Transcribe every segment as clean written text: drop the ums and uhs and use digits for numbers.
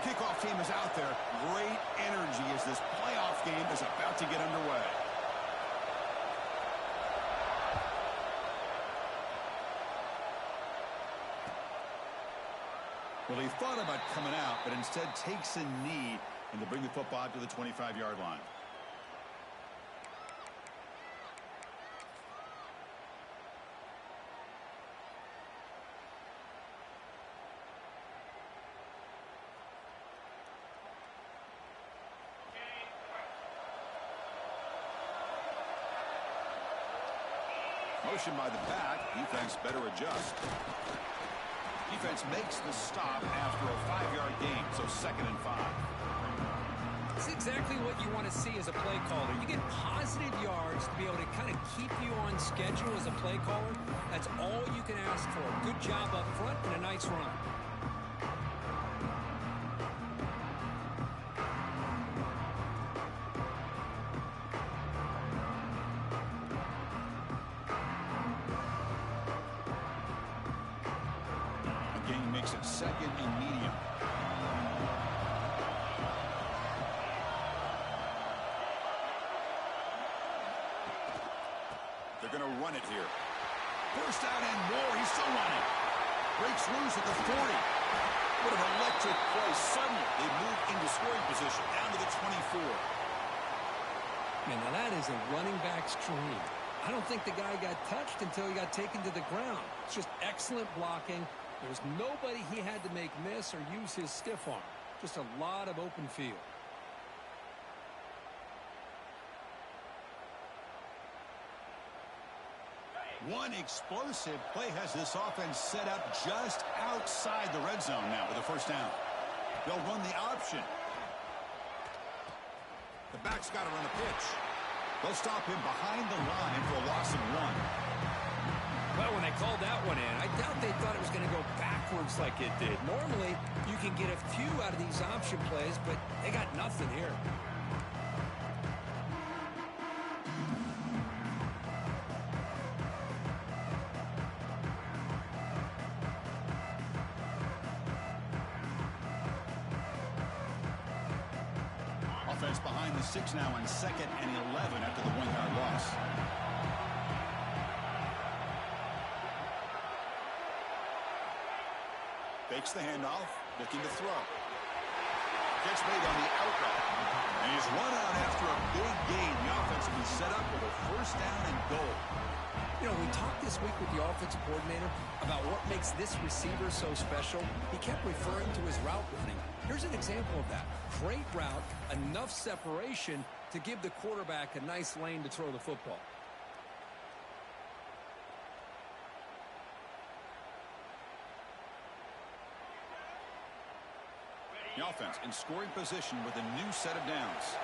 kickoff team is out there. Great energy as this playoff game is about to get underway. Well, he thought about coming out, but instead takes a knee and to bring the football out to the 25-yard line. Motion by the back. Defense better adjust. Defense makes the stop after a 5-yard gain, so 2nd and 5. It's exactly what you want to see as a play caller. You get positive yards to be able to kind of keep you on schedule as a play caller. That's all you can ask for. Good job up front and a nice run. Makes it 2nd and medium. They're going to run it here. 1st down and more. He's still running. Breaks loose at the 40. What an electric play. Suddenly, they move into scoring position down to the 24. Man, now that is a running back's dream. I don't think the guy got touched until he got taken to the ground. It's just excellent blocking. There was nobody he had to make miss or use his stiff arm. Just a lot of open field. One explosive play has this offense set up just outside the red zone now with a 1st down. They'll run the option. The back's got to run a pitch. They'll stop him behind the line for a loss of 1. Well, when they called that one in, I doubt they thought it was going to go backwards like it did. Normally, you can get a few out of these option plays, but they got nothing here. Offense behind the 6 now on 2nd and 11 after the 1-yard loss. Fakes the handoff, looking to throw. Catch made on the outright. And he's run out after a big gain. The offense will be set up with a 1st down and goal. You know, we talked this week with the offensive coordinator about what makes this receiver so special. He kept referring to his route running. Here's an example of that. Great route, enough separation to give the quarterback a nice lane to throw the football. The offense in scoring position with a new set of downs.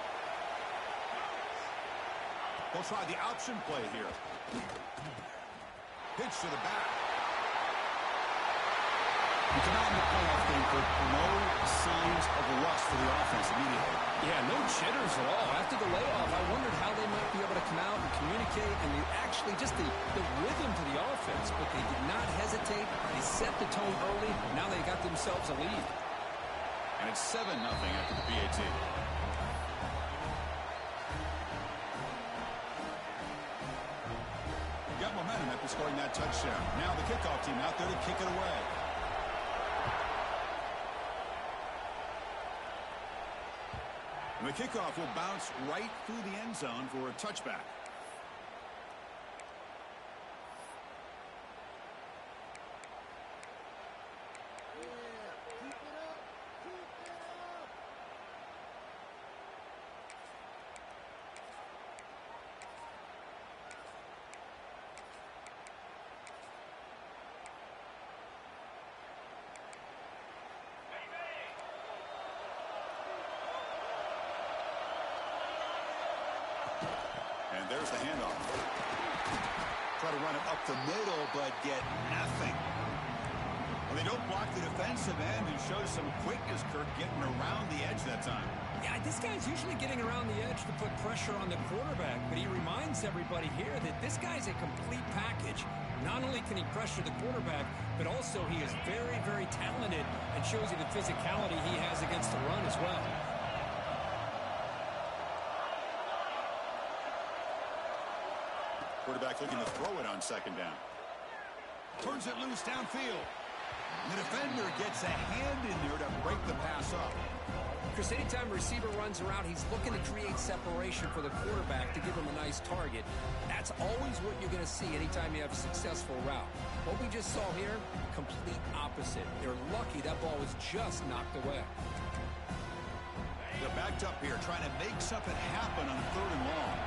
They'll try the option play here. Pitch to the back. You come out in the playoff game for no signs of rust for the offense immediately. Yeah, no jitters at all. After the layoff, I wondered how they might be able to come out and communicate and actually just the rhythm to the offense, but they did not hesitate. They set the tone early. Now they got themselves a lead. And it's 7-0 after the PAT. Got momentum after scoring that touchdown. Now the kickoff team out there to kick it away. And the kickoff will bounce right through the end zone for a touchback. There's the handoff. Try to run it up the middle, but get nothing. Well, they don't block the defensive end and show some quickness, Kirk, getting around the edge that time. Yeah, this guy's usually getting around the edge to put pressure on the quarterback, but he reminds everybody here that this guy's a complete package. Not only can he pressure the quarterback, but also he is very, very talented and shows you the physicality he has against the run as well. Quarterback looking to throw it on second down. Turns it loose downfield. The defender gets a hand in there to break the pass up. Chris, anytime a receiver runs around, he's looking to create separation for the quarterback to give him a nice target. That's always what you're going to see anytime you have a successful route. What we just saw here, complete opposite. They're lucky that ball was just knocked away. They're backed up here, trying to make something happen on 3rd and long.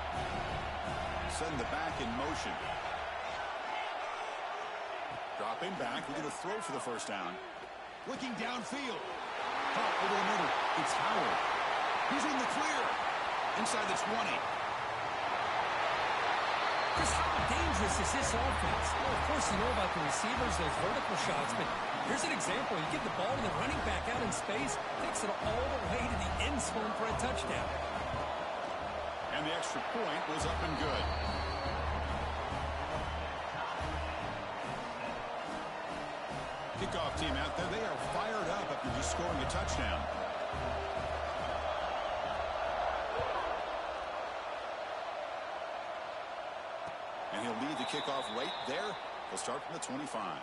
Send the back in motion. Dropping back, looking to throw for the first down. Looking downfield. Caught over the middle. It's Howard. He's in the clear. Inside the 20. Chris, how dangerous is this offense? Well, of course, you know about the receivers, those vertical shots, but here's an example. You give the ball to the running back out in space, takes it all the way to the end zone for a touchdown. And the extra point was up and good. Kickoff team out there, they are fired up after just scoring a touchdown. And he'll lead the kickoff right there. They'll start from the 25.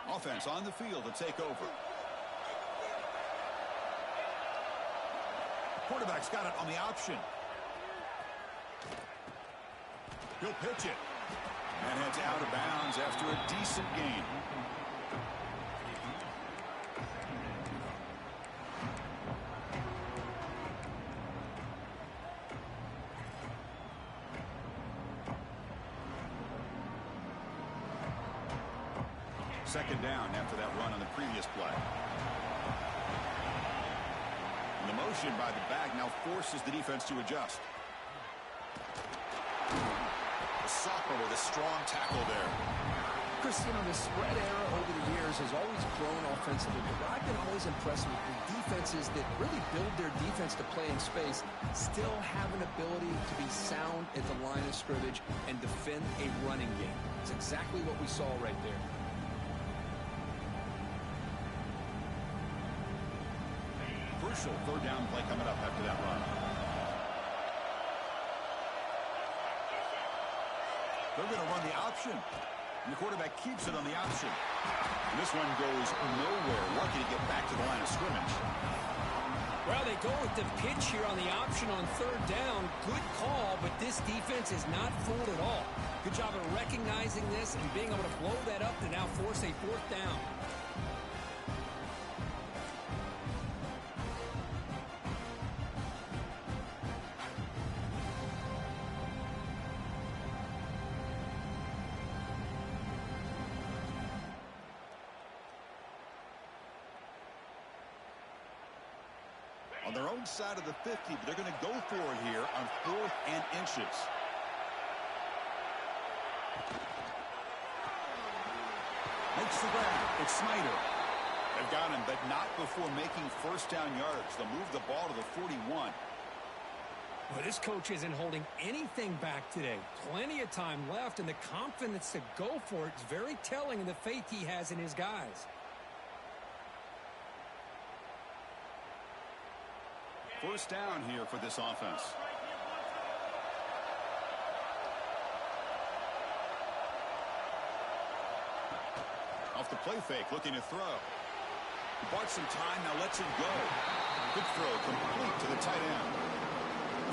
Offense on the field to take over. Quarterback's got it on the option. He'll pitch it. And heads out of bounds after a decent gain. Second down after that run on the previous play. And the motion by the back now forces the defense to adjust. The sophomore with a strong tackle there. Chris, you know, the spread era over the years has always grown offensively, but I've been always impressed with the defenses that really build their defense to play in space, still have an ability to be sound at the line of scrimmage and defend a running game. It's exactly what we saw right there. Crucial 3rd down play coming up after that run. They're going to run the option. And the quarterback keeps it on the option. And this one goes nowhere. Lucky to get back to the line of scrimmage. Well, they go with the pitch here on the option on 3rd down. Good call, but this defense is not fooled at all. Good job of recognizing this and being able to blow that up to now force a 4th down. On their own side of the 50, but they're going to go for it here on 4th and inches. Makes the grab. It's Snyder. They've got him, but not before making 1st down yards. They'll move the ball to the 41. Well, this coach isn't holding anything back today. Plenty of time left, and the confidence to go for it is very telling in the faith he has in his guys. 1st down here for this offense. Off the play fake, looking to throw. He bought some time, now lets it go. Good throw, complete to the tight end.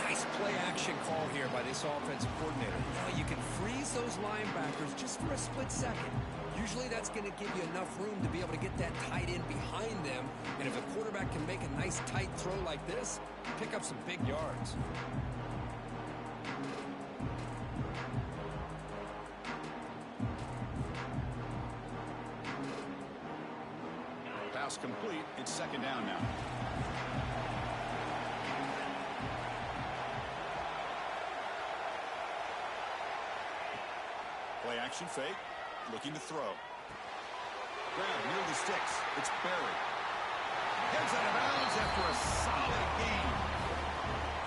Nice play action call here by this offensive coordinator. Now you can freeze those linebackers just for a split second. Usually that's going to give you enough room to be able to get that tight end behind them. And if a quarterback can make a nice tight throw like this, pick up some big yards. Pass complete. It's 2nd down now. Play action fake. Looking to throw. Grab near the sticks. It's buried. Gets out of bounds after a solid gain.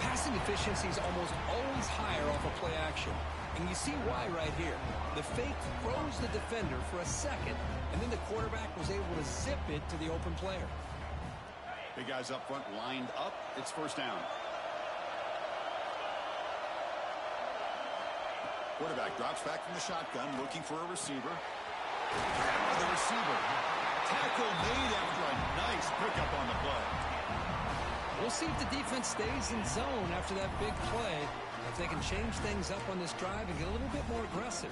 Passing efficiency is almost always higher off of play action. And you see why right here. The fake throws the defender for a second, and then the quarterback was able to zip it to the open player. Big guys up front lined up. It's first down. Quarterback drops back from the shotgun, looking for a receiver. Down the receiver. Tackle made after a nice pickup on the play. We'll see if the defense stays in zone after that big play. If they can change things up on this drive and get a little bit more aggressive.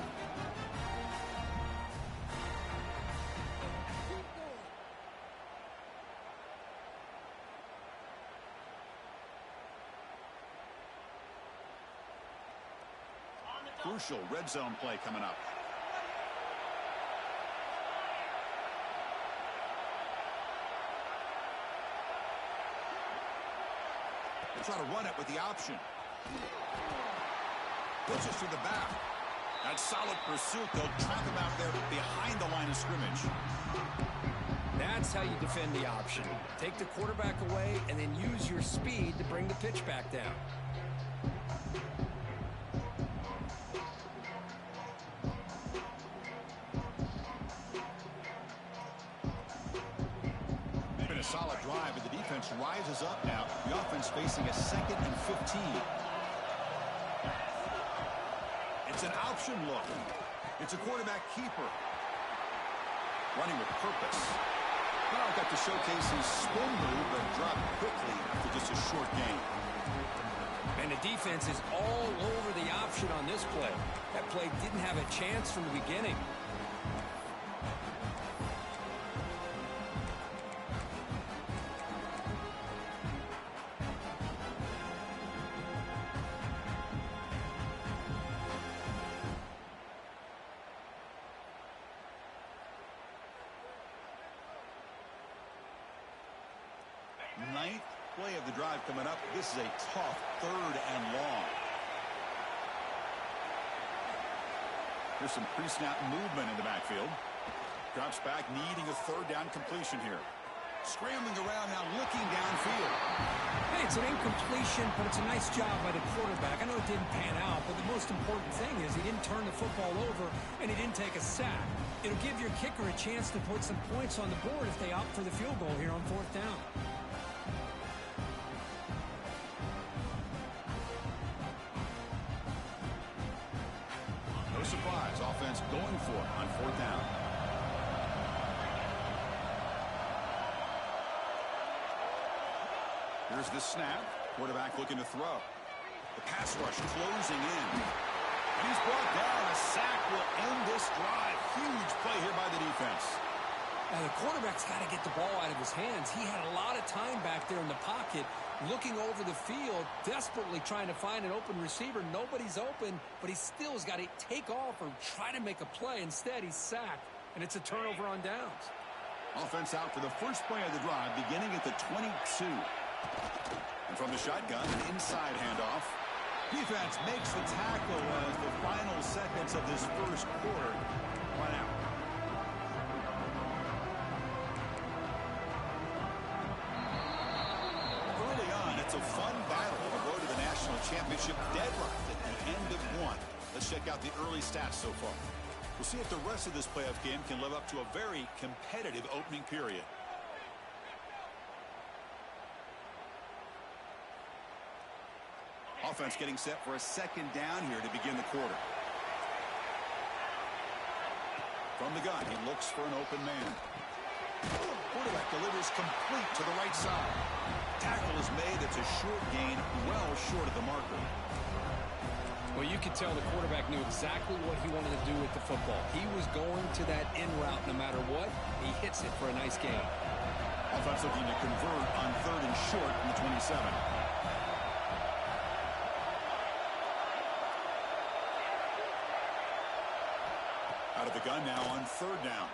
Crucial red zone play coming up. They try to run it with the option. Pushes to the back. That solid pursuit. They'll trap him out there behind the line of scrimmage. That's how you defend the option. Take the quarterback away and then use your speed to bring the pitch back down. Been a solid drive, and the defense rises up now. The offense facing a 2nd and 15. It's an option look. It's a quarterback keeper. Running with purpose. Now got to showcase his spin move, but dropped quickly after just a short gain. And the defense is all over the option on this play. That play didn't have a chance from the beginning. Ninth play of the drive coming up. This is a tough 3rd and long. There's some pre-snap movement in the backfield. Drops back, needing a 3rd down completion here. Scrambling around now, looking downfield. Hey, it's an incompletion, but it's a nice job by the quarterback. I know it didn't pan out, but the most important thing is he didn't turn the football over, and he didn't take a sack. It'll give your kicker a chance to put some points on the board if they opt for the field goal here on 4th down. No surprise, offense going for it on 4th down. Here's the snap. Quarterback looking to throw. The pass rush closing in. And he's brought down. A sack will end this drive. Huge play here by the defense. Now, the quarterback's got to get the ball out of his hands. He had a lot of time back there in the pocket, looking over the field, desperately trying to find an open receiver. Nobody's open, but he still has got to take off or try to make a play. Instead, he's sacked, and it's a turnover on downs. Offense out for the first play of the drive, beginning at the 22. And from the shotgun, an inside handoff. Defense makes the tackle as the final seconds of this first quarter run out. Early on, it's a fun battle on the road to the national championship, deadlocked at the end of one. Let's check out the early stats so far. We'll see if the rest of this playoff game can live up to a very competitive opening period. Offense getting set for a 2nd down here to begin the quarter. From the gun, he looks for an open man. Quarterback delivers complete to the right side. Tackle is made. It's a short gain, well short of the marker. Well, you could tell the quarterback knew exactly what he wanted to do with the football. He was going to that in route no matter what. He hits it for a nice gain. Offense looking to convert on 3rd and short from the 27. Out of the gun now on 3rd down.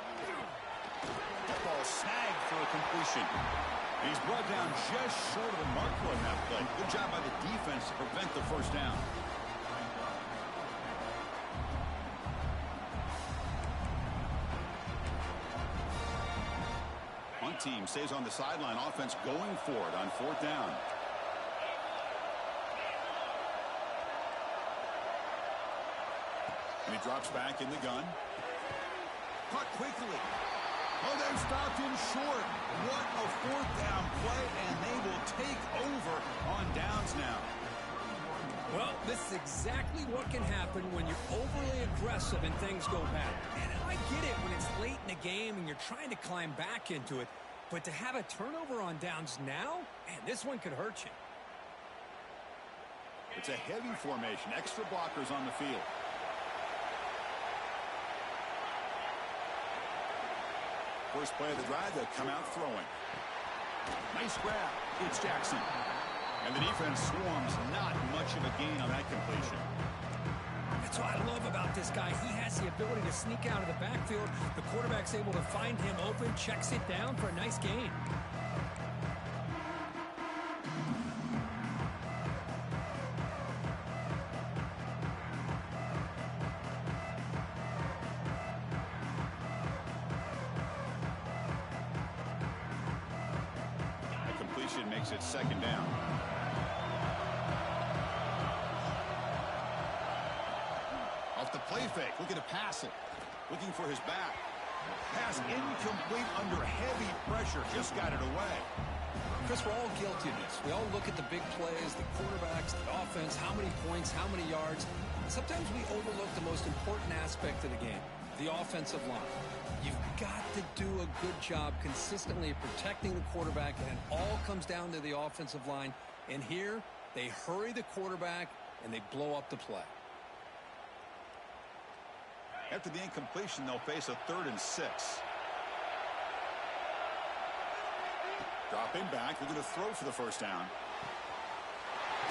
That ball snagged for a completion. He's brought down just short of the marker on that play. Good job by the defense to prevent the 1st down. stays on the sideline. Offense going for it on 4th down. And he drops back in the gun. Caught quickly. Oh, they've stopped him short. What a 4th down play, and they will take over on downs now. Well, this is exactly what can happen when you're overly aggressive and things go bad. And I get it when it's late in the game and you're trying to climb back into it. But to have a turnover on downs now, man, this one could hurt you. It's a heavy formation. Extra blockers on the field. First play of the drive, they come out throwing. Nice grab. It's Jackson. And the defense swarms. Not much of a gain on that completion. That's what I love about this guy. He has the ability to sneak out of the backfield. The quarterback's able to find him open, checks it down for a nice gain. Makes it 2nd down. Off the play fake, looking to pass it. Looking for his back. Pass incomplete under heavy pressure. Just got it away. Chris, we're all guilty of this. We all look at the big plays, the quarterbacks, the offense, how many points, how many yards. Sometimes we overlook the most important aspect of the game, the offensive line. You've got to do a good job consistently protecting the quarterback, and it all comes down to the offensive line. And here, they hurry the quarterback, and they blow up the play. After the incompletion, they'll face a 3rd and 6. Dropping back, looking to throw for the 1st down.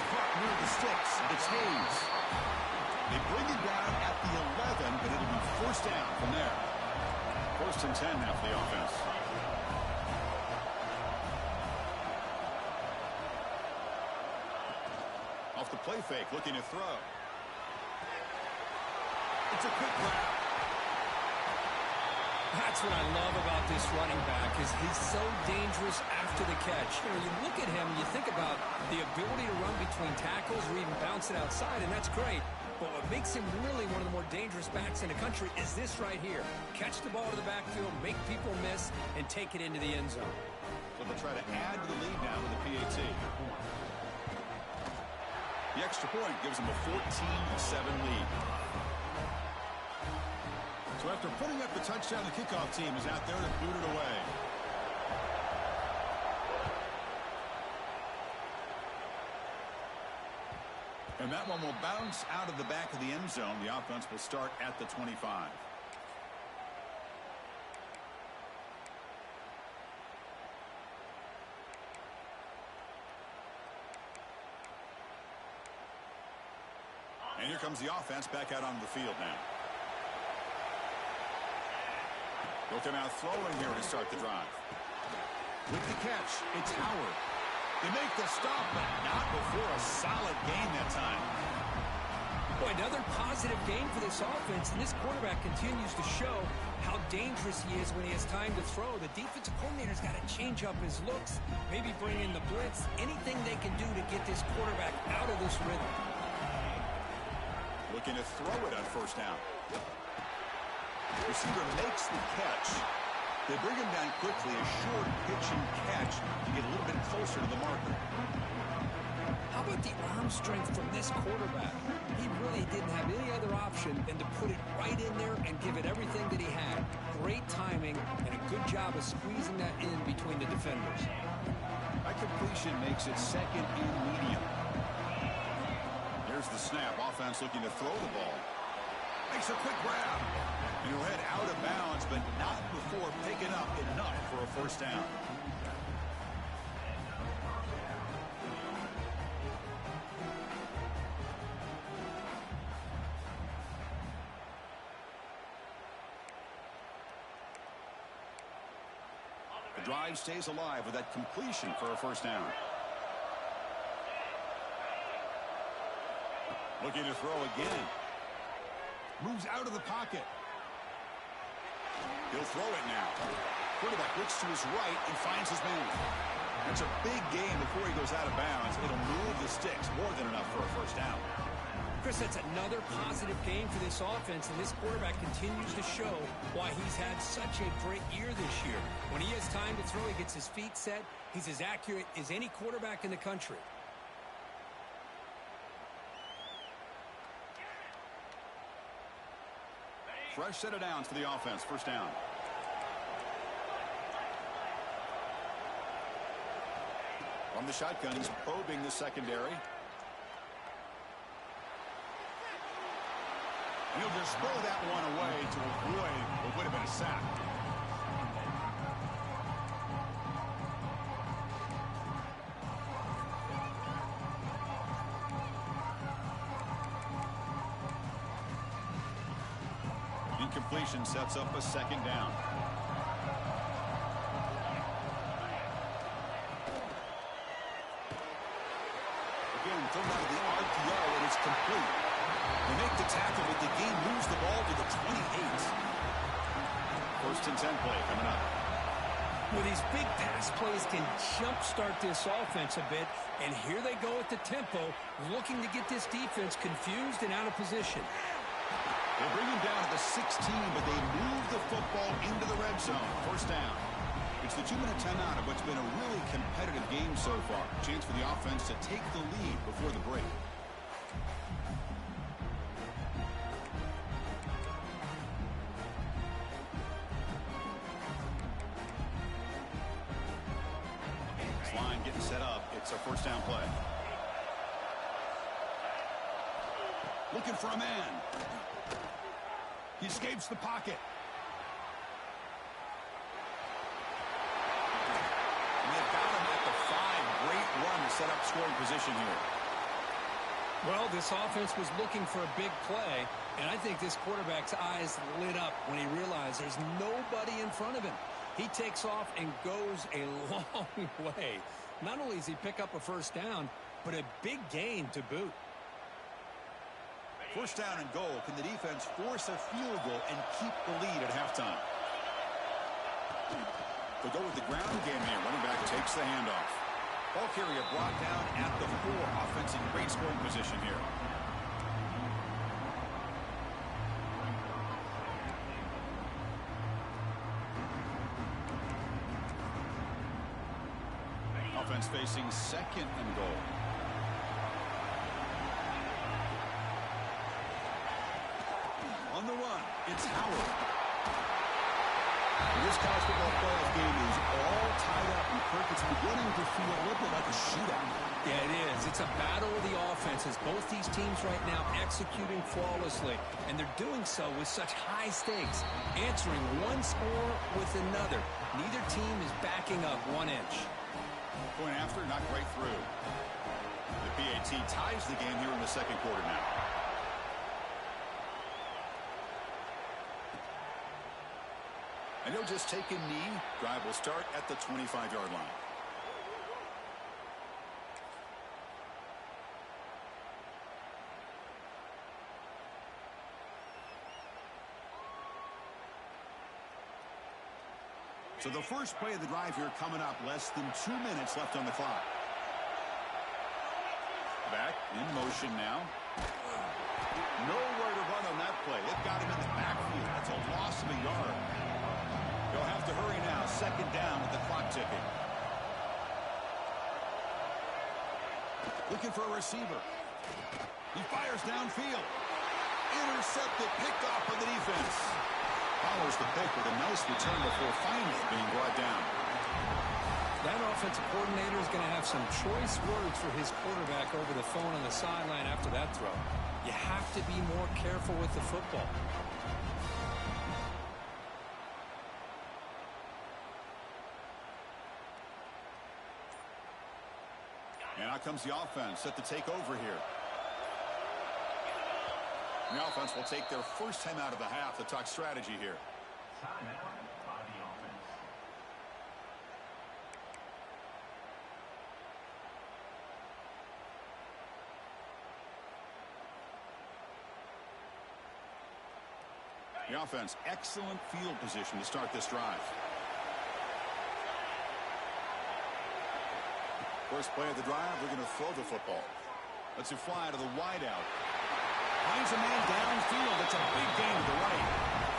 Caught near the sticks. It's Hayes. They bring it down at the 11, but it'll be 1st down from there. 1st and 10 now for the offense. Off the play fake, looking to throw. It's a quick grab. That's what I love about this running back is he's so dangerous after the catch. You know, you look at him, you think about the ability to run between tackles or even bounce it outside, and that's great. But what makes him really one of the more dangerous backs in the country is this right here. Catch the ball to the backfield, make people miss, and take it into the end zone. So they'll try to add to the lead now with the PAT. The extra point gives them a 14-7 lead. So after putting up the touchdown, the kickoff team is out there to boot it away. And that one will bounce out of the back of the end zone. The offense will start at the 25. And here comes the offense back out onto the field now. They'll come out throwing here to start the drive. With the catch, it's Howard. They make the stop, but not before a solid gain that time. Boy, another positive game for this offense, and this quarterback continues to show how dangerous he is when he has time to throw. The defensive coordinator's got to change up his looks, maybe bring in the blitz, anything they can do to get this quarterback out of this rhythm. Looking to throw it on 1st down. Receiver makes the catch. They bring him down quickly, a short pitch and catch to get a little bit closer to the marker. How about the arm strength from this quarterback? He really didn't have any other option than to put it right in there and give it everything that he had. Great timing and a good job of squeezing that in between the defenders. That completion makes it 2nd and medium. Here's the snap. Offense looking to throw the ball. Makes a quick grab. And he'll head out of bounds, but not before picking up enough for a 1st down. The drive stays alive with that completion for a 1st down. Looking to throw again. Moves out of the pocket. He'll throw it now. Quarterback looks to his right and finds his man. That's a big gain before he goes out of bounds. It'll move the sticks more than enough for a first down. Chris, that's another positive game for this offense, and this quarterback continues to show why he's had such a great year this year. When he has time to throw, he gets his feet set. He's as accurate as any quarterback in the country. Fresh set of downs for the offense. First down. From the shotgun, he's probing the secondary. And he'll just throw that one away to avoid what would have been a sack. Incompletion sets up a second down. Again, thrown out of the RPO, and it's complete. They make the tackle, but the game moves the ball to the 28. First and 10 play coming up. Well, these big pass plays can jumpstart this offense a bit, and here they go at the tempo, looking to get this defense confused and out of position. They bring him down at the 16, but they move the football into the red zone. First down. It's the 2-minute timeout of what's been a really competitive game so far. Chance for the offense to take the lead before the break. This line getting set up. It's a first down play. Looking for a man. He escapes the pocket. And they've got him at the 5. Great run to set up scoring position here. Well, this offense was looking for a big play, and I think this quarterback's eyes lit up when he realized there's nobody in front of him. He takes off and goes a long way. Not only does he pick up a first down, but a big gain to boot. First down and goal. Can the defense force a field goal and keep the lead at halftime? They'll go with the ground game here. Running back takes the handoff. Ball carrier brought down at the 4. Offense in great scoring position here. Offense facing second and goal. On the run, it's Howard. This college football playoff game is all tied up, and Kirk, it's beginning to feel a little bit like a shootout. Yeah, it is. It's a battle of the offenses. Both these teams right now executing flawlessly, and they're doing so with such high stakes, answering one score with another. Neither team is backing up 1 inch. Point after, not right through. The PAT ties the game here in the second quarter now. And he'll just take a knee. Drive will start at the 25-yard line. So the first play of the drive here coming up. Less than 2 minutes left on the clock. Back in motion now. Nowhere to run on that play. It got him in the backfield. That's a loss of a yard. They'll have to hurry now. Second down with the clock ticking. Looking for a receiver. He fires downfield. Intercepted, picked off by the defense. Follows the pick with a nice return before finally being brought down. That offensive coordinator is going to have some choice words for his quarterback over the phone on the sideline after that throw. You have to be more careful with the football. And out comes the offense set to take over here. And the offense will take their first time out of the half to talk strategy here. The offense, excellent field position to start this drive. First play of the drive, we're going to throw the football. Let's it fly to the wideout. Finds a man downfield. It's a big gain to the right.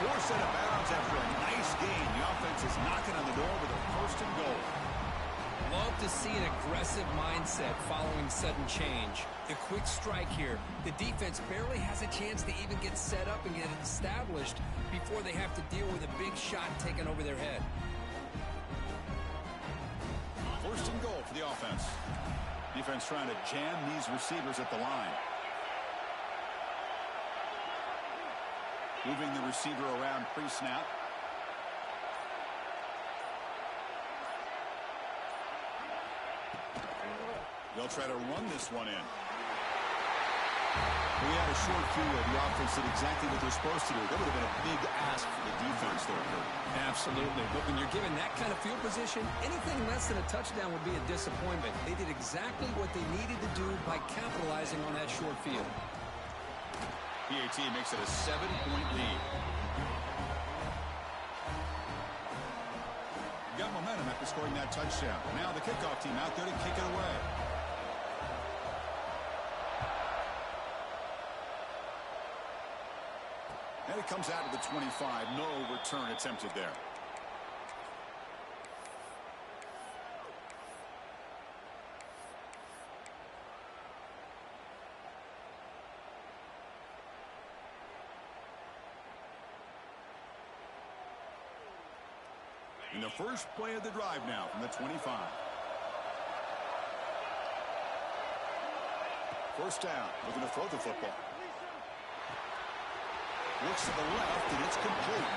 Forced out of bounds after a nice gain. The offense is knocking on the door with a first and goal. Love to see an aggressive mindset following sudden change. The quick strike here. The defense barely has a chance to even get set up and get it established before they have to deal with a big shot taken over their head. First and goal for the offense. Defense trying to jam these receivers at the line. Moving the receiver around pre-snap. They'll try to run this one in. We had a short field. The offense did exactly what they're supposed to do. That would have been a big ask for the defense there, Kurt. Absolutely. But when you're given that kind of field position, anything less than a touchdown would be a disappointment. They did exactly what they needed to do by capitalizing on that short field. PAT makes it a 7-point lead. Got momentum after scoring that touchdown. Now the kickoff team out there to kick it away. And it comes out to the 25. No return attempted there. In the first play of the drive now from the 25. First down, looking to throw the football. Looks to the left, and it's complete.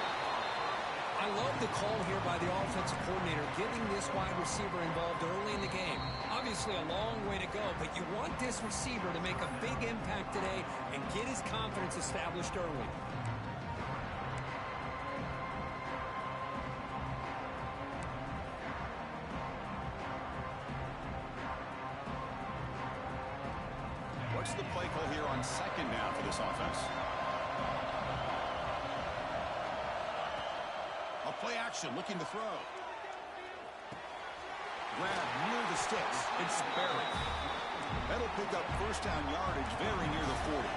I love the call here by the offensive coordinator, getting this wide receiver involved early in the game. Obviously a long way to go, but you want this receiver to make a big impact today and get his confidence established early. What's the play call here on second down for this offense? A play action, looking to throw. Grab near the sticks. It's buried. That'll pick up first down yardage very near the 40.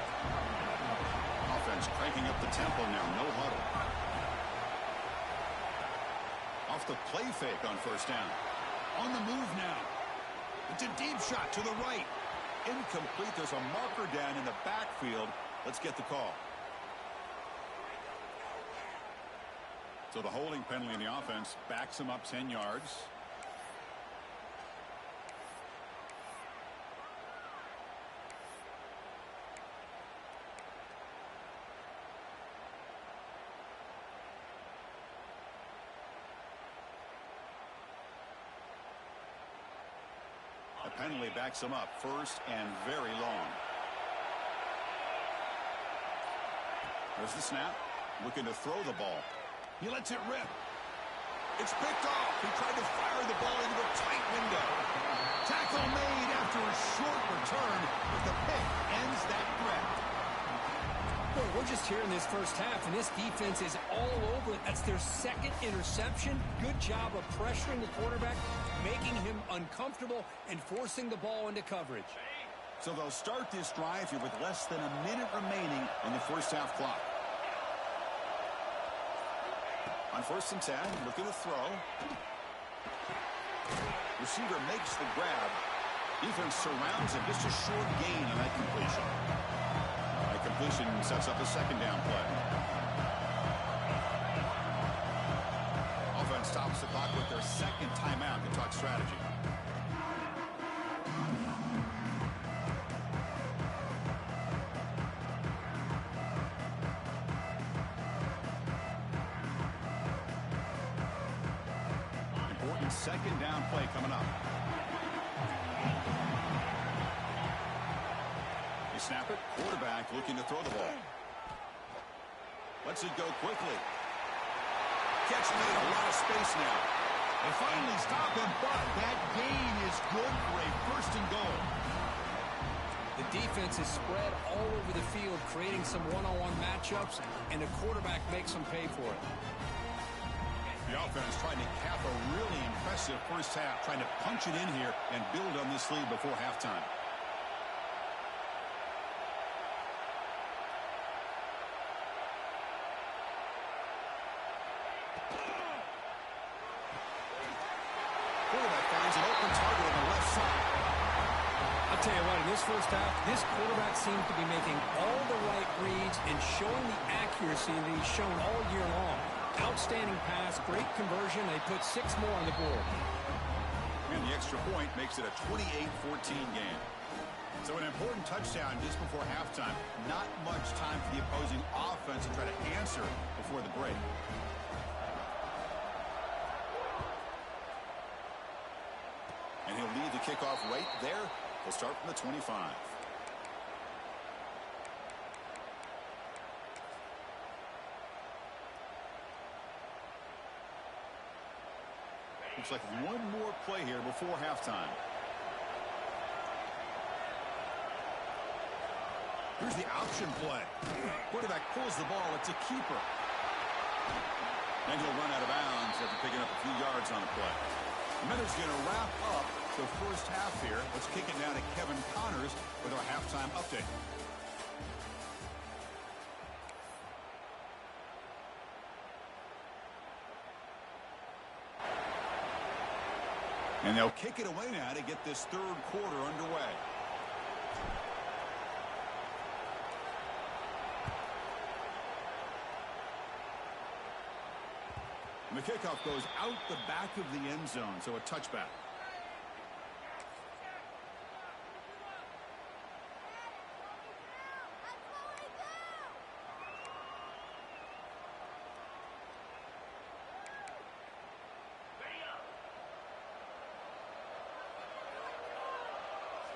Offense cranking up the tempo now. No huddle. Off the play fake on first down. On the move now. It's a deep shot to the right. Incomplete. There's a marker down in the backfield. Let's get the call. So the holding penalty in the offense backs him up 10 yards. The penalty backs him up first and very long. There's the snap. Looking to throw the ball. He lets it rip. It's picked off. He tried to fire the ball into a tight window. Tackle made after a short return, but the pick ends that threat. Well, we're just here in this first half, and this defense is all over it. That's their second interception. Good job of pressuring the quarterback, making him uncomfortable, and forcing the ball into coverage. So they'll start this drive here with less than a minute remaining in the first half clock. On first and 10, looking to throw. Receiver makes the grab. Defense surrounds him. Just a short gain on that completion. That completion sets up a second down play. Offense stops the clock with their second timeout to talk strategy. Second down play coming up. You snap it. Quarterback looking to throw the ball. Lets it go quickly. Catch made, a lot of space now. They finally stop him, but that gain is good for a first and goal. The defense is spread all over the field, creating some one-on-one matchups, and the quarterback makes them pay for it. The offense trying to cap a really impressive first half, trying to punch it in here and build on this lead before halftime. Quarterback finds an open target on the left side. I'll tell you what, in this first half, this quarterback seems to be making all the right reads and showing the accuracy that he's shown all year long. Outstanding pass, great conversion. They put 6 more on the board. And the extra point makes it a 28-14 game. So an important touchdown just before halftime. Not much time for the opposing offense to try to answer before the break. And he'll lead the kickoff right there. He'll start from the 25. Looks like one more play here before halftime. Here's the option play. Quarterback pulls the ball. It's a keeper. And he'll run out of bounds after picking up a few yards on the play. And then it's going to wrap up the first half here. Let's kick it down to Kevin Connors with our halftime update. And they'll kick it away now to get this third quarter underway. And the kickoff goes out the back of the end zone, so a touchback.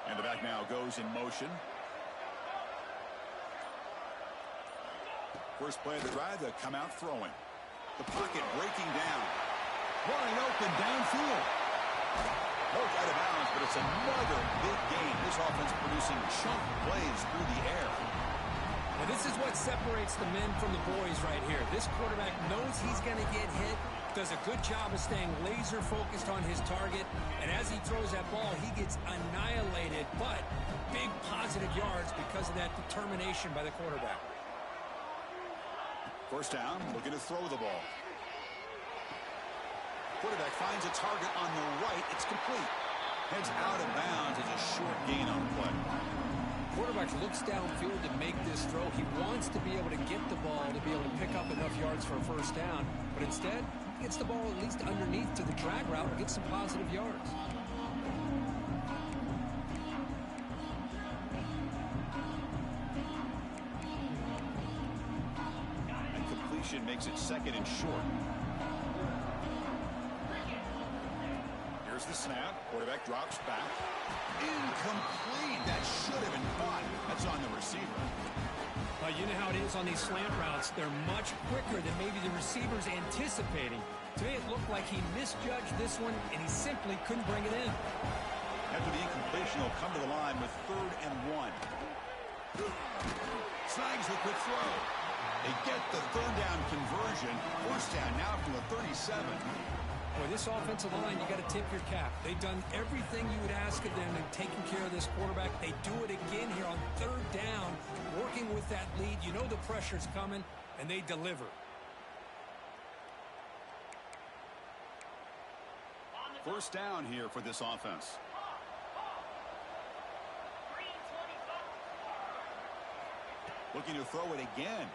And the back now goes in motion. First play of the drive, they'll come out throwing. The pocket breaking down. Wide open downfield. Broke out of bounds, but it's another big game. This offense producing chunk plays through the air. Well, this is what separates the men from the boys right here. This quarterback knows he's going to get hit, does a good job of staying laser focused on his target, and as he throws that ball, he gets annihilated, but big positive yards because of that determination by the quarterback. First down, looking to throw the ball. Quarterback finds a target on the right. It's complete. Heads out of bounds as a short gain on the play. Quarterback looks downfield to make this throw. He wants to be able to get the ball to be able to pick up enough yards for a first down, but instead, he gets the ball at least underneath to the drag route and gets some positive yards. And completion makes it second and short. Here's the snap. Quarterback drops back. Incomplete. That should have been caught. That's on the receiver. You know how it is on these slant routes. They're much quicker than maybe the receiver's anticipating. To me, it looked like he misjudged this one, and he simply couldn't bring it in. After the incompletion, he'll come to the line with 3rd and 1. Snags the quick throw. They get the 3rd down conversion. First down now to a 37. Boy, this offensive line, you got to tip your cap. They've done everything you would ask of them in taking care of this quarterback. They do it again here on 3rd down, working with that lead. You know the pressure's coming, and they deliver. First down here for this offense. Looking to throw it again.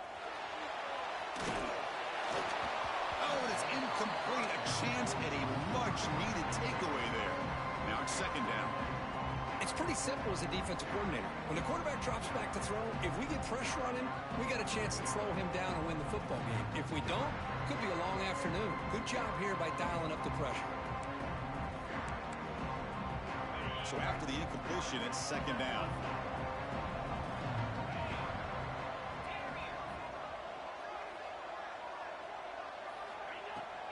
Oh, and it's incomplete. A chance at a much-needed takeaway there. Now it's 2nd down. It's pretty simple as a defensive coordinator. When the quarterback drops back to throw, if we get pressure on him, we got a chance to slow him down and win the football game. If we don't, it could be a long afternoon. Good job here by dialing up the pressure. So after the incompletion, it's 2nd down.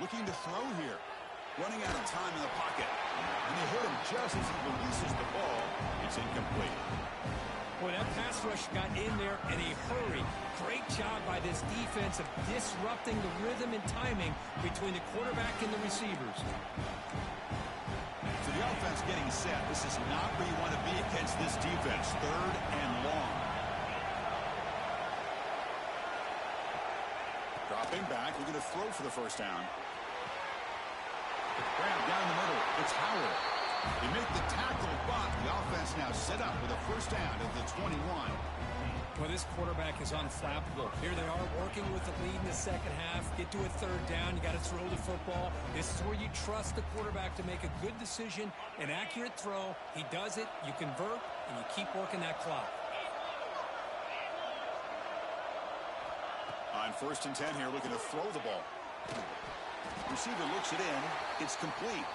Looking to throw here. Running out of time in the pocket. And they hit him just as he releases the ball. It's incomplete. Boy, that pass rush got in there in a hurry. Great job by this defense of disrupting the rhythm and timing between the quarterback and the receivers. So the offense getting set. This is not where you want to be against this defense. 3rd and long. Dropping back, looking to throw for the first down. Grab down the middle. It's Howard. They make the tackle, but the offense now set up with a first down at the 21. Well, this quarterback is unflappable. Here they are working with the lead in the second half. Get to a 3rd down. You got to throw the football. This is where you trust the quarterback to make a good decision, an accurate throw. He does it. You convert, and you keep working that clock. On 1st and 10 here, looking to throw the ball. Receiver looks it in. It's complete.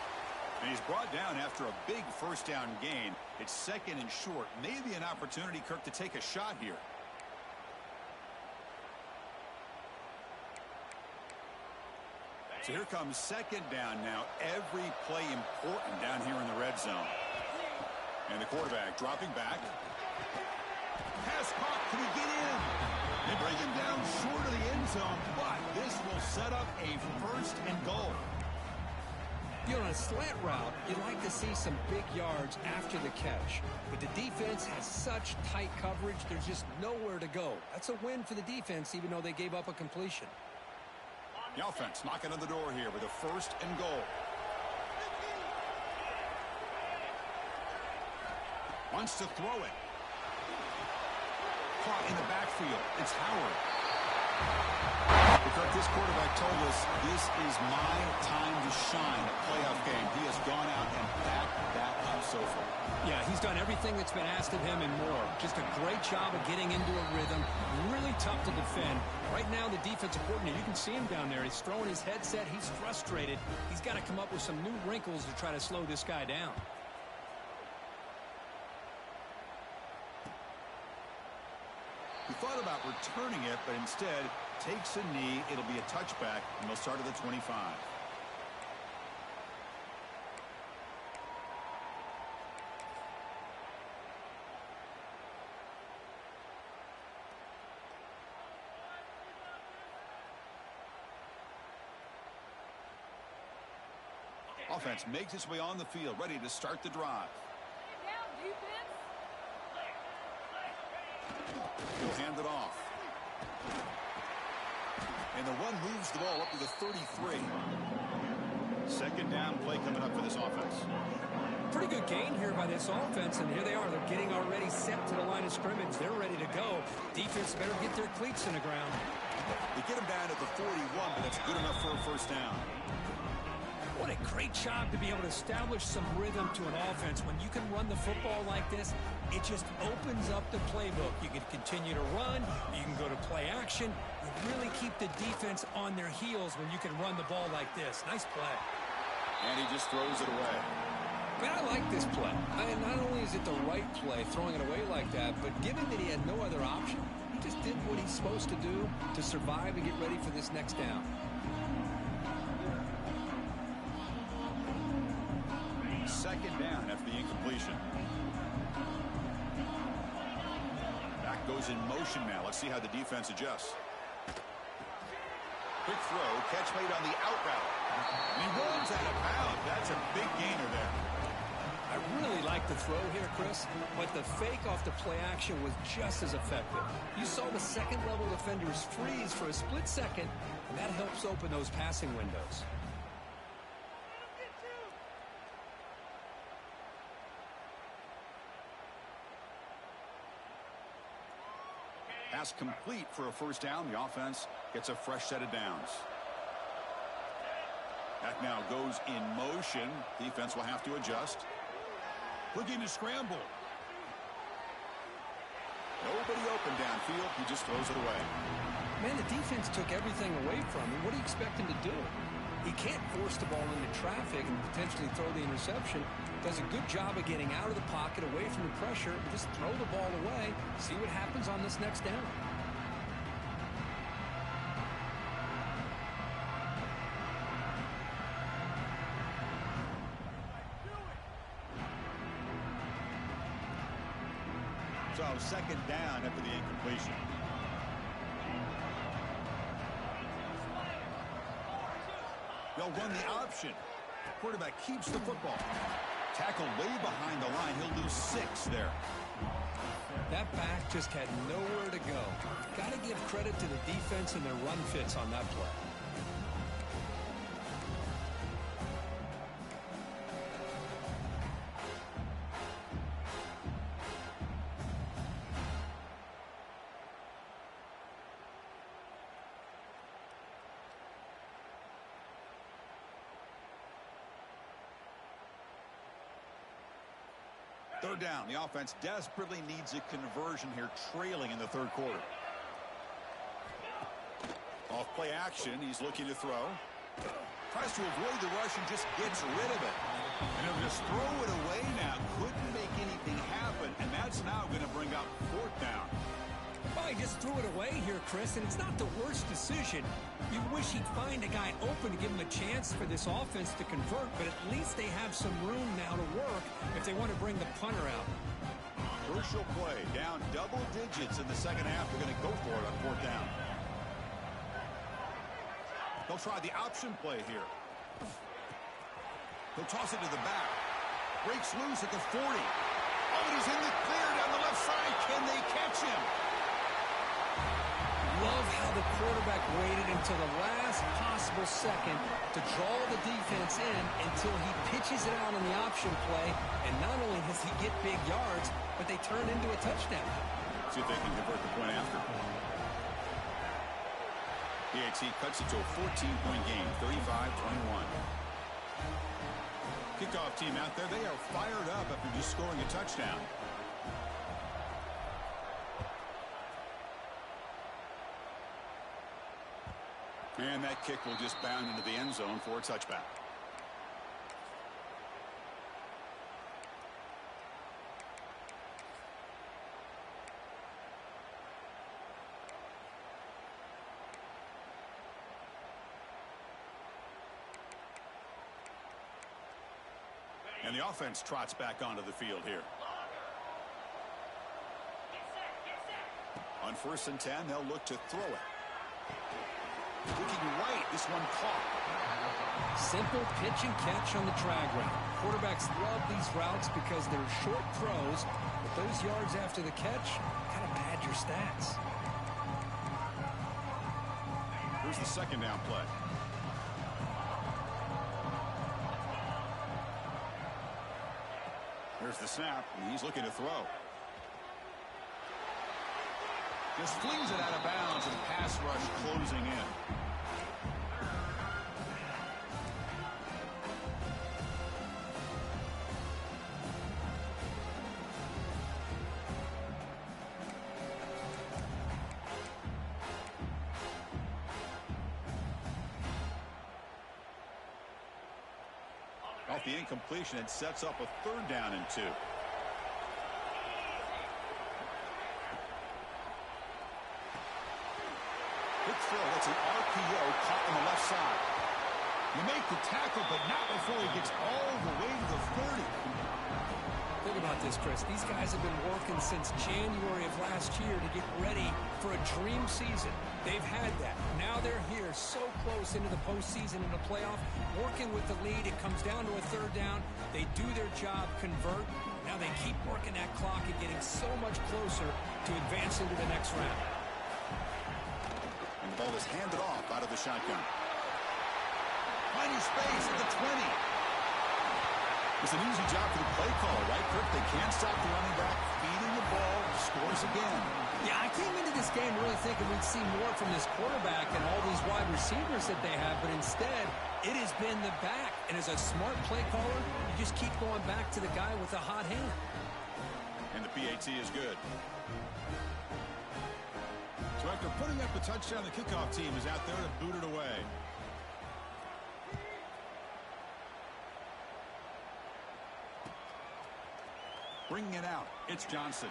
And he's brought down after a big first down gain. It's 2nd and short. Maybe an opportunity, Kirk, to take a shot here. So here comes 2nd down now. Every play important down here in the red zone. And the quarterback dropping back. Pass caught. Can he get in? They bring him down short of the end zone, but this will set up a 1st and goal. You know, on a slant route, you'd like to see some big yards after the catch. But the defense has such tight coverage, there's just nowhere to go. That's a win for the defense, even though they gave up a completion. The offense knocking on the door here with a 1st and goal. Wants to throw it. Caught in the backfield. It's Howard. Because this quarterback told us this is my time to shine at playoff game. He has gone out and backed that up so far. Yeah, he's done everything that's been asked of him and more. Just a great job of getting into a rhythm. Really tough to defend. Right now, the defensive coordinator, you can see him down there. He's throwing his headset. He's frustrated. He's got to come up with some new wrinkles to try to slow this guy down. He thought about returning it, but instead takes a knee. It'll be a touchback, and they'll start at the 25. Offense makes its way on the field, ready to start the drive. He'll hand it off. And the one moves the ball up to the 33. 2nd down play coming up for this offense. Pretty good gain here by this offense, and here they are. They're getting already set to the line of scrimmage. They're ready to go. Defense better get their cleats in the ground. They get him down at the 41, but that's good enough for a first down. What a great job to be able to establish some rhythm to an offense. When you can run the football like this, it just opens up the playbook. You can continue to run. You can go to play action. You really keep the defense on their heels when you can run the ball like this. Nice play. And he just throws it away. Man, I like this play. Not only is it the right play, throwing it away like that, but given that he had no other option, he just did what he's supposed to do to survive and get ready for this next down. Second down after the incompletion. Back goes in motion now. Let's see how the defense adjusts. Quick throw. Catch made on the out route. And he runs out of bounds. That's a big gainer there. I really like the throw here, Chris, but the fake off the play action was just as effective. You saw the second-level defenders freeze for a split second, and that helps open those passing windows. Pass complete for a first down. The offense gets a fresh set of downs. Back now goes in motion. Defense will have to adjust. Looking to scramble. Nobody open downfield. He just throws it away. Man, the defense took everything away from him. What do you expect him to do? He can't force the ball into traffic and potentially throw the interception. Does a good job of getting out of the pocket, away from the pressure, and just throw the ball away. See what happens on this next down. So second down after the incompletion. They'll run the option. Quarterback keeps the football. Tackle way behind the line. He'll lose 6 there. That back just had nowhere to go. Got to give credit to the defense and their run fits on that play. Third down. The offense desperately needs a conversion here, trailing in the third quarter. Off play action. He's looking to throw. Tries to avoid the rush and just gets rid of it. And he'll just throw it away now. Couldn't make anything happen. And that's now going to bring up fourth down. Well, he just threw it away here, Chris, and it's not the worst decision. You wish he'd find a guy open to give him a chance for this offense to convert, but at least they have some room now to work if they want to bring the punter out. Crucial play. Down double digits in the second half. They're going to go for it on fourth down. They'll try the option play here. He'll toss it to the back. Breaks loose at the 40. Oh, and he's in the clear down the left side. Can they catch him? Love how the quarterback waited until the last possible second to draw the defense in until he pitches it out on the option play. And not only does he get big yards, but they turn into a touchdown. See if they can convert the point after. PAT cuts it to a 14-point game, 35-21. Kickoff team out there, they are fired up after just scoring a touchdown. And that kick will just bound into the end zone for a touchback. And the offense trots back onto the field here. On 1st and 10, they'll look to throw it. Looking right, this one caught. Simple pitch and catch on the drag route. Quarterbacks love these routes because they're short throws, but those yards after the catch kind of pad your stats. Here's the second down play. Here's the snap, and he's looking to throw. Just flings it out of bounds, and pass rush closing in. Off the incompletion, it sets up a 3rd down and 2. Quick throw. It's an RPO caught on the left side. You make the tackle, but not before he gets all the way to the 30. Think about this, Chris. These guys have been working since January of last year to get ready for a dream season. They've had that. Now they're here so close into the postseason and the playoff, working with the lead. It comes down to a 3rd down. They do their job, convert. Now they keep working that clock and getting so much closer to advancing to the next round. And the ball is handed off out of the shotgun. Finding space at the 20. It's an easy job for the play caller, right, Kirk? They can't stop the running back, feeding the ball, scores again. Yeah, I came into this game really thinking we'd see more from this quarterback and all these wide receivers that they have, but instead, it has been the back. And as a smart play caller, you just keep going back to the guy with the hot hand. And the PAT is good. So after putting up a touchdown, the kickoff team is out there to boot it away. Bringing it out, it's Johnson.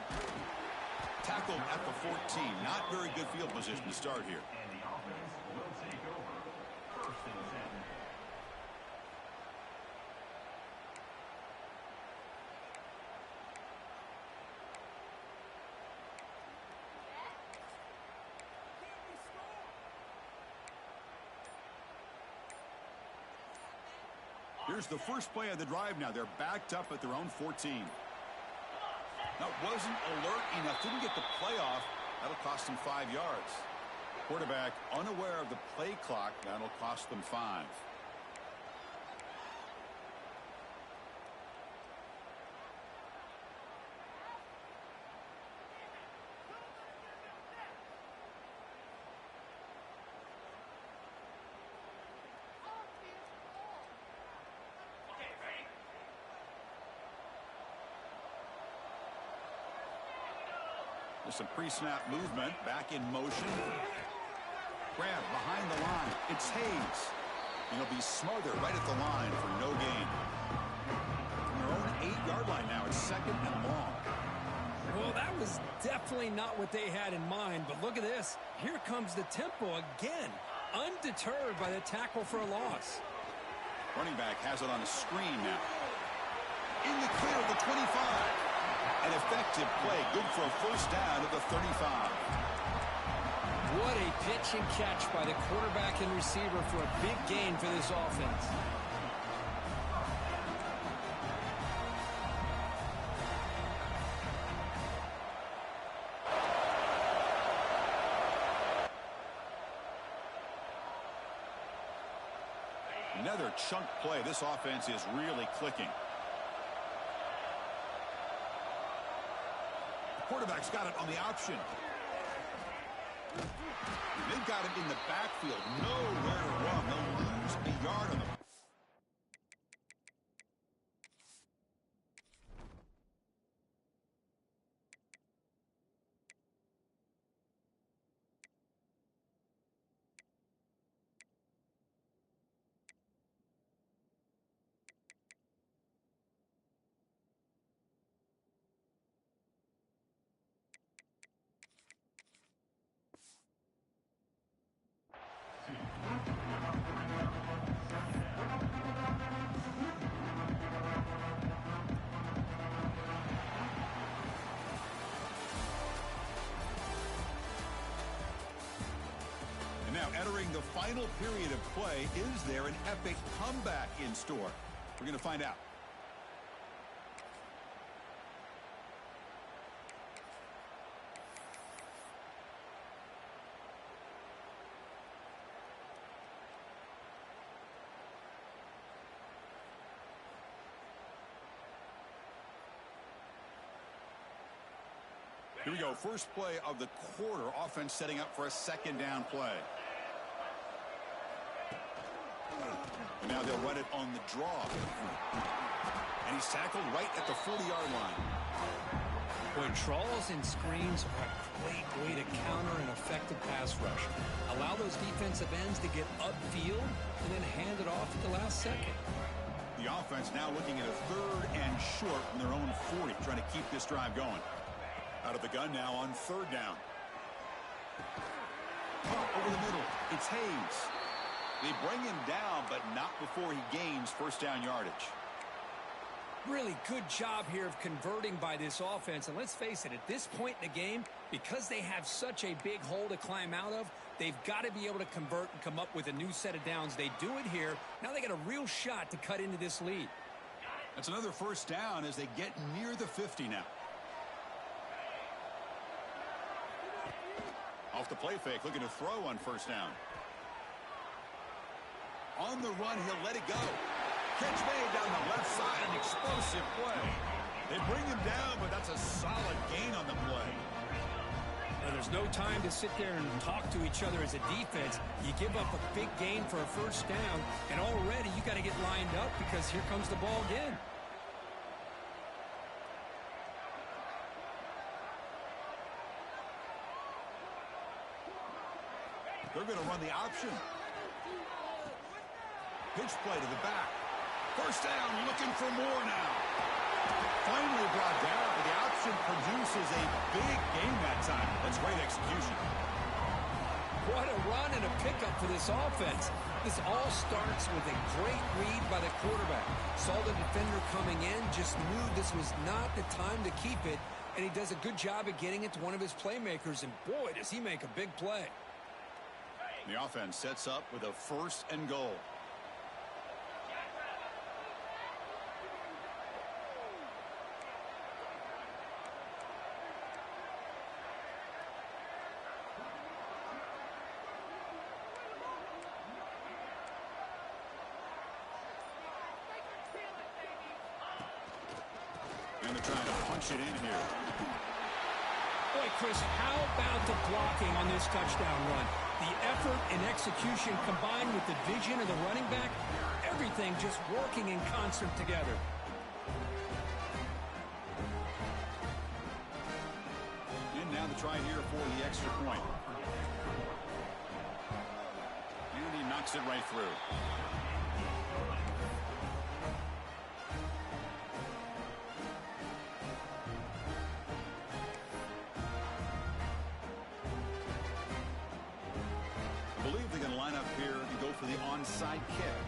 Tackled at the 14. Not very good field position to start here. And the offense will take over 1st and 10. Here's the first play of the drive now. They're backed up at their own 14. That wasn't alert enough. Didn't get the play off. That'll cost them 5 yards. Quarterback unaware of the play clock. That'll cost them 5. Some pre-snap movement, back in motion. Grab behind the line. It's Hayes. And he'll be smothered right at the line for no gain. From their own 8-yard line now, it's 2nd and long. Well, that was definitely not what they had in mind, but look at this. Here comes the tempo again, undeterred by the tackle for a loss. Running back has it on a screen now. In the clear of the 25. An effective play, good for a first down at the 35. What a pitch and catch by the quarterback and receiver for a big gain for this offense. Another chunk play. This offense is really clicking. Quarterback's got it on the option. They've got him in the backfield. Nowhere to run. They'll lose a yard on the entering the final period of play. Is there an epic comeback in store? We're going to find out. Here we go. First play of the quarter. Offense setting up for a 2nd down play. Now they'll run it on the draw. And he's tackled right at the 40-yard line. Boy, draws and screens are a great way to counter an effective pass rush. Allow those defensive ends to get upfield and then hand it off at the last second. The offense now looking at a 3rd and short from their own 40, trying to keep this drive going. Out of the gun now on 3rd down. Over the middle, it's Hayes. They bring him down, but not before he gains first down yardage. Really good job here of converting by this offense. And let's face it, at this point in the game, because they have such a big hole to climb out of, they've got to be able to convert and come up with a new set of downs. They do it here. Now they got a real shot to cut into this lead. That's another first down as they get near the 50 now. Off the play fake, looking to throw on first down. On the run, he'll let it go. Catch made down the left side, an explosive play. They bring him down, but that's a solid gain on the play. Now, there's no time to sit there and talk to each other as a defense. You give up a big gain for a first down, and already you got to get lined up because here comes the ball again. They're going to run the option. Pitch play to the back. First down, looking for more now. Finally brought down, but the option produces a big gain that time. That's great execution. What a run and a pickup for this offense. This all starts with a great read by the quarterback. Saw the defender coming in, just knew this was not the time to keep it, and he does a good job of getting it to one of his playmakers, and boy, does he make a big play. The offense sets up with a 1st and goal. And they're trying to punch it in here. Boy, Chris, how about the blocking on this touchdown run? The effort and execution combined with the vision of the running back, everything just working in concert together. And now the try here for the extra point. And he knocks it right through. I believe they're going to line up here and go for the onside kick.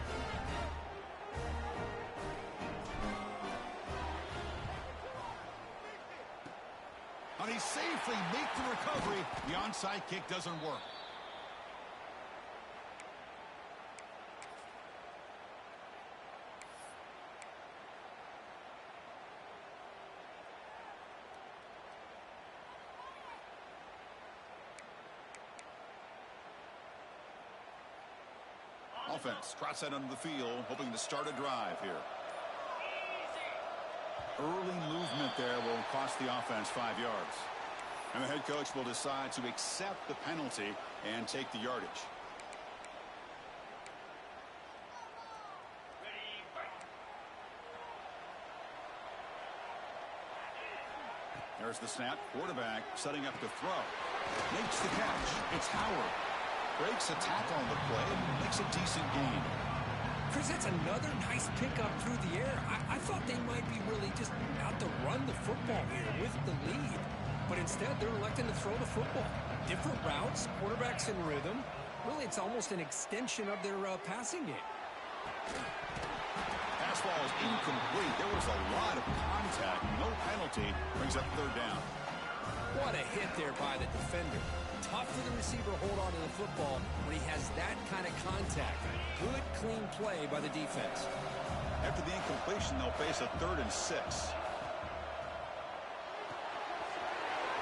And he safely makes the recovery. The onside kick doesn't work. Offense trots that under the field, hoping to start a drive here. Early movement there will cost the offense 5 yards. And the head coach will decide to accept the penalty and take the yardage. There's the snap. Quarterback setting up to throw. Makes the catch. It's Howard. Breaks a tackle on the play and makes a decent gain. Chris, that's another nice pickup through the air. I thought they might be really just out to run the football here with the lead. But instead, they're electing to throw the football. Different routes, quarterbacks in rhythm. Really, it's almost an extension of their passing game. Pass ball is incomplete. There was a lot of contact. No penalty. Brings up third down. What a hit there by the defender. Tough for the receiver to hold on to the football when he has that kind of contact. Good, clean play by the defense. After the incompletion, they'll face a 3rd and 6.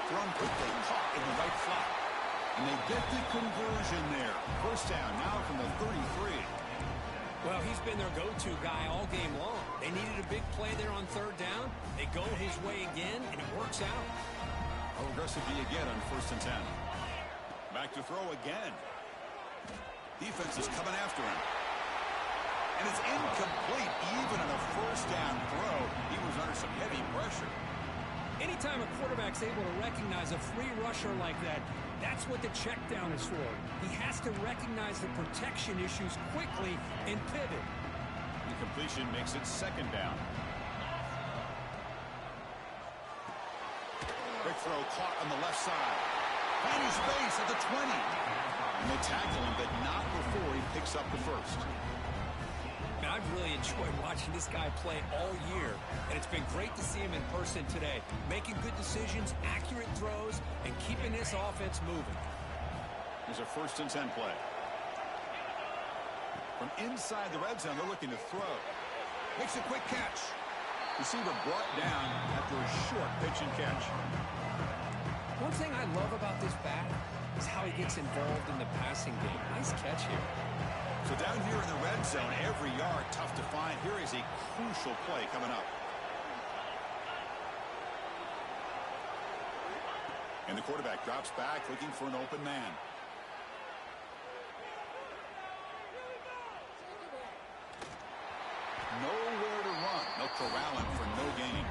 Thrown quickly, caught in the right flat. And they get the conversion there. First down now from the 33. Well, he's been their go-to guy all game long. They needed a big play there on 3rd down. They go his way again, and it works out. How aggressive do you get on 1st and 10? Back to throw again. Defense is coming after him. And it's incomplete even on a 1st down throw. He was under some heavy pressure. Anytime a quarterback's able to recognize a free rusher like that, that's what the check down is for. He has to recognize the protection issues quickly and pivot. The completion makes it 2nd down. Quick throw caught on the left side. Finding space at the 20. And they tackle him, but not before he picks up the first. Now, I've really enjoyed watching this guy play all year, and it's been great to see him in person today. Making good decisions, accurate throws, and keeping this offense moving. Here's a 1st and 10 play. From inside the red zone, they're looking to throw. Makes a quick catch. Receiver brought down after a short pitch and catch. One thing I love about this back is how he gets involved in the passing game. Nice catch here. So down here in the red zone, every yard tough to find. Here is a crucial play coming up. And the quarterback drops back looking for an open man. Nowhere to run. They'll corral him for no gain.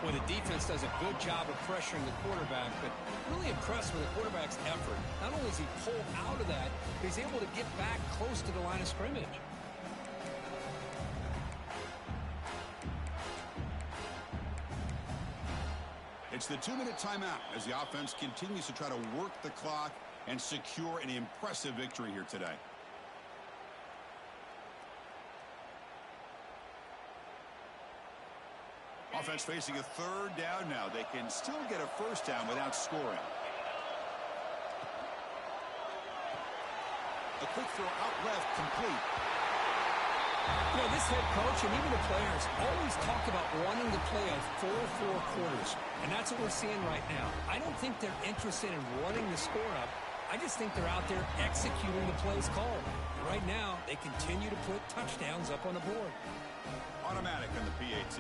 Well, the defense does a good job of pressuring the quarterback, but really impressed with the quarterback's effort. Not only is he pulled out of that, but he's able to get back close to the line of scrimmage. It's the 2-minute timeout as the offense continues to try to work the clock and secure an impressive victory here today. Offense facing a 3rd down now. They can still get a 1st down without scoring. A quick throw out left, complete. You know, this head coach and even the players always talk about wanting to play a 4-4 quarters, and that's what we're seeing right now. I don't think they're interested in running the score up. I just think they're out there executing the plays called. Right now, they continue to put touchdowns up on the board. Automatic on the PAT.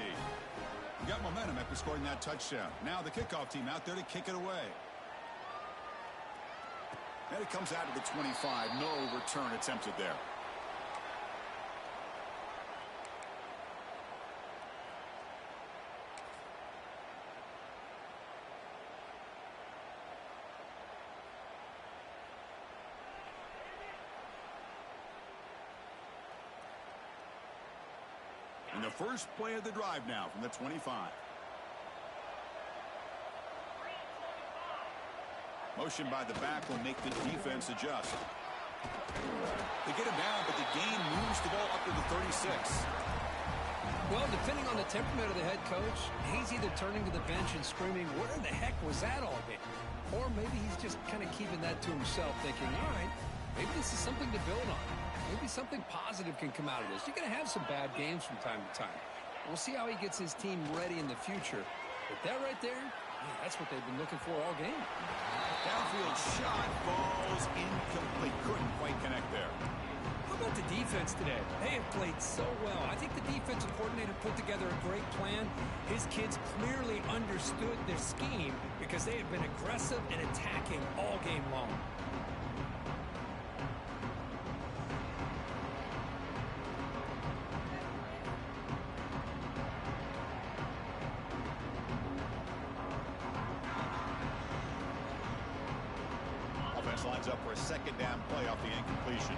Got momentum after scoring that touchdown. Now the kickoff team out there to kick it away. And it comes out to the 25. No return attempted there. And the first play of the drive now from the 25. Motion by the back will make the defense adjust. They get him down, but the game moves the ball up to the 36. Well, depending on the temperament of the head coach, he's either turning to the bench and screaming, what in the heck was that all game? Or maybe he's just kind of keeping that to himself, thinking, all right, maybe this is something to build on. Maybe something positive can come out of this. You're going to have some bad games from time to time. We'll see how he gets his team ready in the future. But that right there, yeah, that's what they've been looking for all game. Downfield shot falls incomplete. Couldn't quite connect there. How about the defense today? They have played so well. I think the defensive coordinator put together a great plan. His kids clearly understood their scheme because they have been aggressive and attacking all game long. Lines up for a second down play off the incompletion.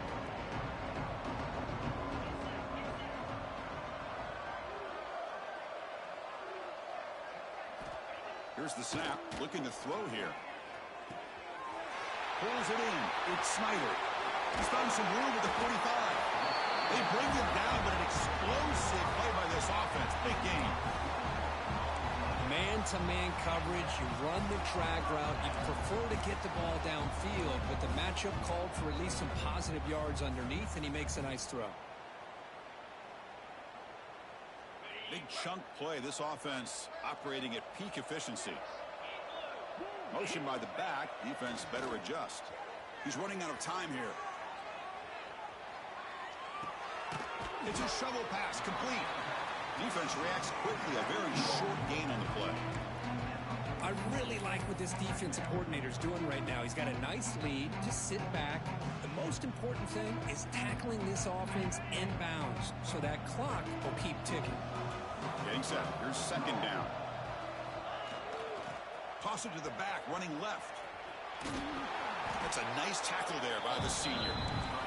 Here's the snap, looking to throw here. Pulls it in. It's Snyder. He's found some room at the 45. They bring him down, but an explosive play by this offense. Big game. Man-to-man coverage, you run the drag route, you prefer to get the ball downfield, but the matchup called for at least some positive yards underneath, and he makes a nice throw. Big chunk play. This offense operating at peak efficiency. Motion by the back. Defense better adjust. He's running out of time here. It's a shovel pass, complete. Defense reacts quickly. A very short gain on the play. I really like what this defensive coordinator is doing right now. He's got a nice lead. Just sit back. The most important thing is tackling this offense inbounds so that clock will keep ticking. Getting set. Here's second down. Toss it to the back, running left. That's a nice tackle there by the senior.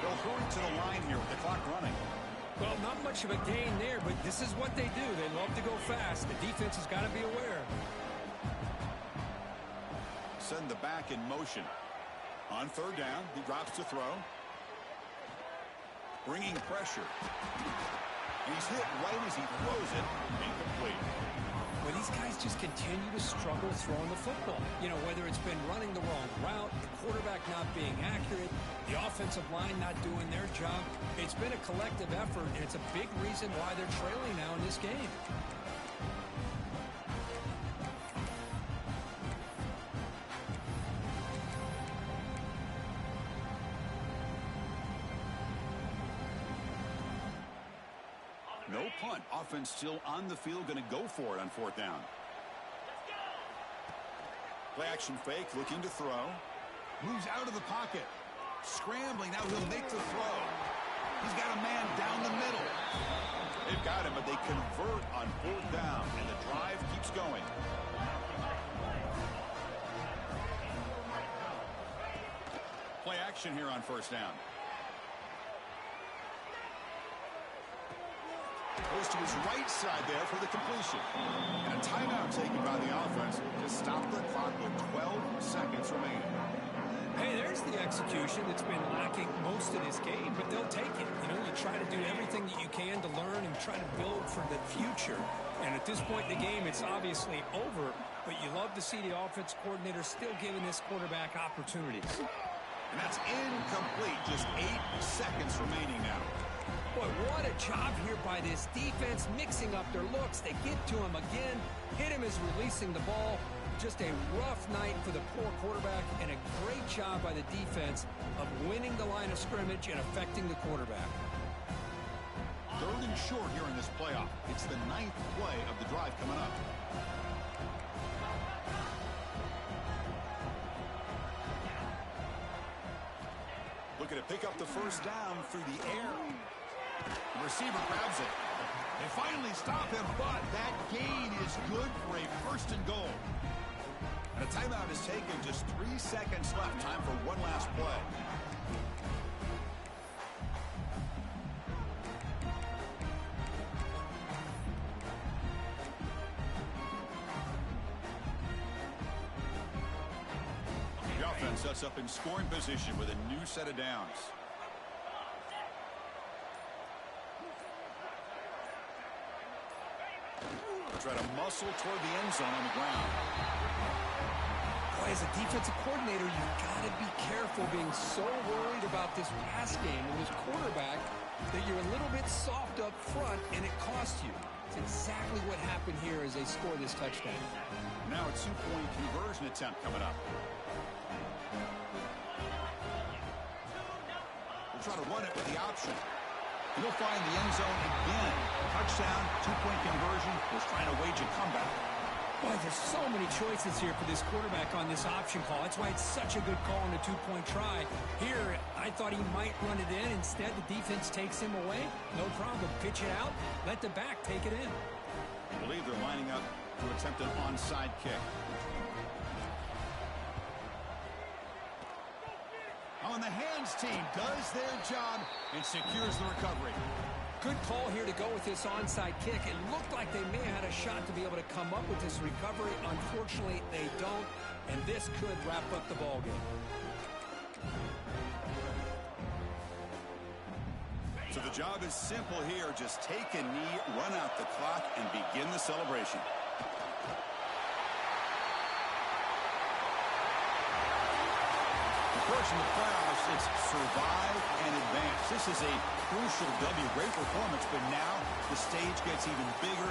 They'll hurry to the line here with the clock running. Well, not much of a gain there, but this is what they do. They love to go fast. The defense has got to be aware. Send the back in motion. On third down, he drops to throw. Bringing pressure. He's hit right as he throws it. Incomplete. Well, these guys just continue to struggle throwing the football. You know, whether it's been running the wrong route, the quarterback not being accurate, the offensive line not doing their job. It's been a collective effort, and it's a big reason why they're trailing now in this game. No punt. Offense still on the field, going to go for it on fourth down. Play action fake, looking to throw. Moves out of the pocket. Scrambling, now he'll make the throw. He's got a man down the middle. They've got him, but they convert on fourth down, and the drive keeps going. Play action here on first down. Goes to his right side there for the completion. And a timeout taken by the offense to stop the clock with 12 seconds remaining. Hey, there's the execution that's been lacking most of this game, but they'll take it. You know, you try to do everything that you can to learn and try to build for the future. And at this point in the game, it's obviously over, but you love to see the offense coordinator still giving this quarterback opportunities. And that's incomplete. Just 8 seconds remaining now. Boy, what a job here by this defense, mixing up their looks. They get to him again, hit him as releasing the ball. Just a rough night for the poor quarterback, and a great job by the defense of winning the line of scrimmage and affecting the quarterback. 3rd holding short here in this playoff. It's the 9th play of the drive coming up. Looking to pick up the first down through the air. The receiver grabs it. They finally stop him, but that gain is good for a first and goal. And a timeout is taken. Just 3 seconds left. Time for one last play. The offense sets up in scoring position with a new set of downs. Try to muscle toward the end zone on the ground. Boy, as a defensive coordinator, you've got to be careful being so worried about this pass game and this quarterback that you're a little bit soft up front and it costs you. It's exactly what happened here as they score this touchdown. Now a two-point conversion attempt coming up. We'll try to run it with the option. He'll find the end zone again. Touchdown, two-point conversion, was trying to wage a comeback. Boy, there's so many choices here for this quarterback on this option call. That's why it's such a good call on the two-point try. Here, I thought he might run it in. Instead, the defense takes him away. No problem. Pitch it out. Let the back take it in. I believe they're lining up to attempt an onside kick. On the hands team does their job and secures the recovery. Good call here to go with this onside kick. It looked like they may have had a shot to be able to come up with this recovery. Unfortunately, they don't, and this could wrap up the ballgame. So the job is simple here. Just take a knee, run out the clock, and begin the celebration. Of course, in the playoffs, it's survive and advance. This is a crucial W. Great performance, but now the stage gets even bigger